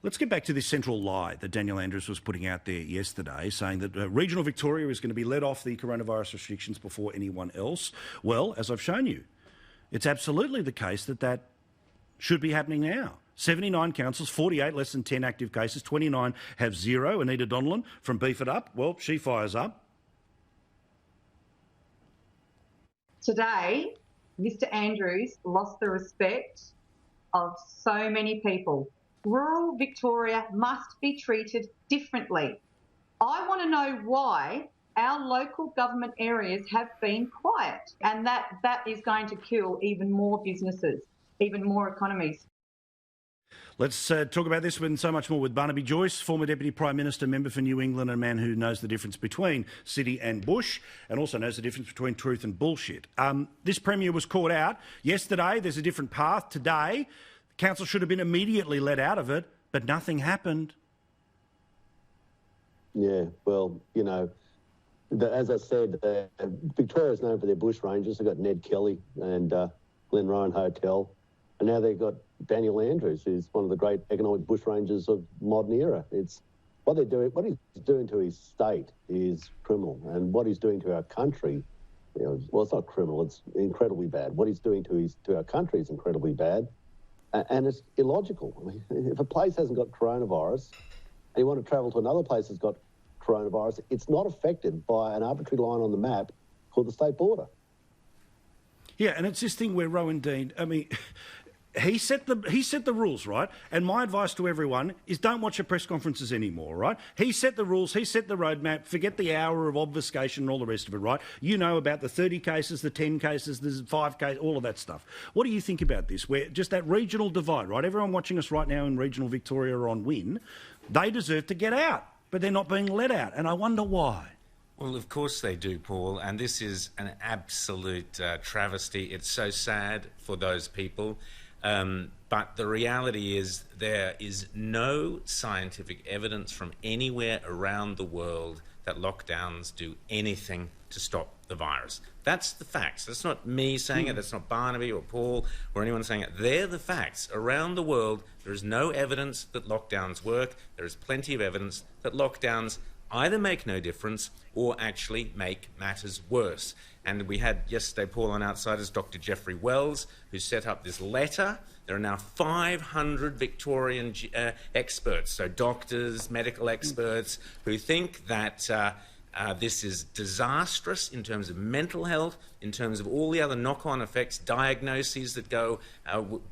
Let's get back to this central lie that Daniel Andrews was putting out there yesterday, saying that regional Victoria is going to be let off the coronavirus restrictions before anyone else. Well, as I've shown you, it's absolutely the case that should be happening now. 79 councils, 48 less than 10 active cases, 29 have zero. Anita Donnellan from Beef It Up, well, she fires up. Today, Mr Andrews lost the respect of so many people. Rural Victoria must be treated differently. I want to know why our local government areas have been quiet, and that is going to kill even more businesses, even more economies. Let's talk about this and so much more with Barnaby Joyce, former Deputy Prime Minister, member for New England, and a man who knows the difference between city and bush and also knows the difference between truth and bullshit. This Premier was caught out yesterday. There's a different path today. Council should have been immediately let out of it, but nothing happened. Yeah, well, you know, as I said, Victoria's known for their bush rangers. They've got Ned Kelly and Glen Rowan Hotel, and now they've got Daniel Andrews, who's one of the great economic bush rangers of modern era. It's what they're doing. What he's doing to his state is criminal, and what he's doing to our country, you know, well, it's not criminal. It's incredibly bad. What he's doing to our country is incredibly bad. And it's illogical. I mean, if a place hasn't got coronavirus and you want to travel to another place that's got coronavirus, it's not affected by an arbitrary line on the map called the state border. Yeah, and it's this thing where Rowan Dean, I mean, he set the rules, right? And my advice to everyone is don't watch your press conferences anymore, right? He set the rules, he set the roadmap, forget the hour of obfuscation and all the rest of it, right? You know about the 30 cases, the 10 cases, the 5 cases, all of that stuff. What do you think about this? Where just that regional divide, right? Everyone watching us right now in regional Victoria are on win. They deserve to get out, but they're not being let out, and I wonder why. Well, of course they do, Paul, and this is an absolute travesty. It's so sad for those people. But the reality is there is no scientific evidence from anywhere around the world that lockdowns do anything to stop the virus. That's the facts. That's not me saying it. That's not Barnaby or Paul or anyone saying it. They're the facts. Around the world, there is no evidence that lockdowns work. There is plenty of evidence that lockdowns either make no difference or actually make matters worse. And we had yesterday, Paul, on Outsiders, Dr. Jeffrey Wells, who set up this letter. There are now 500 Victorian experts, so doctors, medical experts, who think that this is disastrous in terms of mental health, in terms of all the other knock-on effects, diagnoses that go,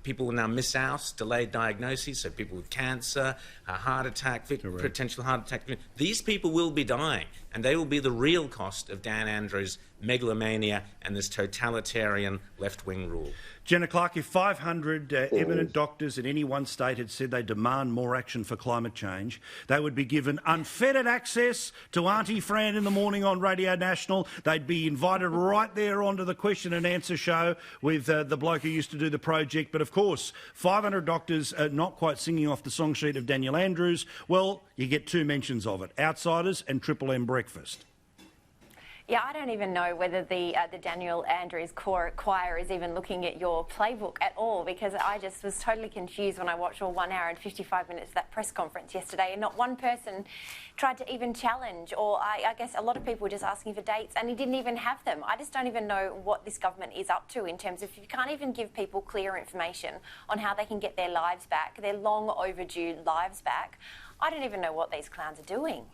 people will now miss out, delayed diagnoses, so people with cancer, heart attack, potential heart attack. These people will be dying, and they will be the real cost of Dan Andrews' megalomania and this totalitarian left-wing rule. Jenna Clark, if 500 eminent doctors in any one state had said they demand more action for climate change, they would be given unfettered access to Auntie Fran in the morning on Radio National. They'd be invited right there onto the question and answer show with the bloke who used to do the project. But of course, 500 doctors not quite singing off the song sheet of Daniel Andrews. Well, you get 2 mentions of it, Outsiders and Triple M Breakfast. Yeah, I don't even know whether the Daniel Andrews choir is even looking at your playbook at all, because I just was totally confused when I watched all 1 hour and 55 minutes of that press conference yesterday, and not one person tried to even challenge, or I guess a lot of people were just asking for dates, and he didn't even have them. I just don't even know what this government is up to in terms of, you can't even give people clear information on how they can get their lives back, their long overdue lives back. I don't even know what these clowns are doing.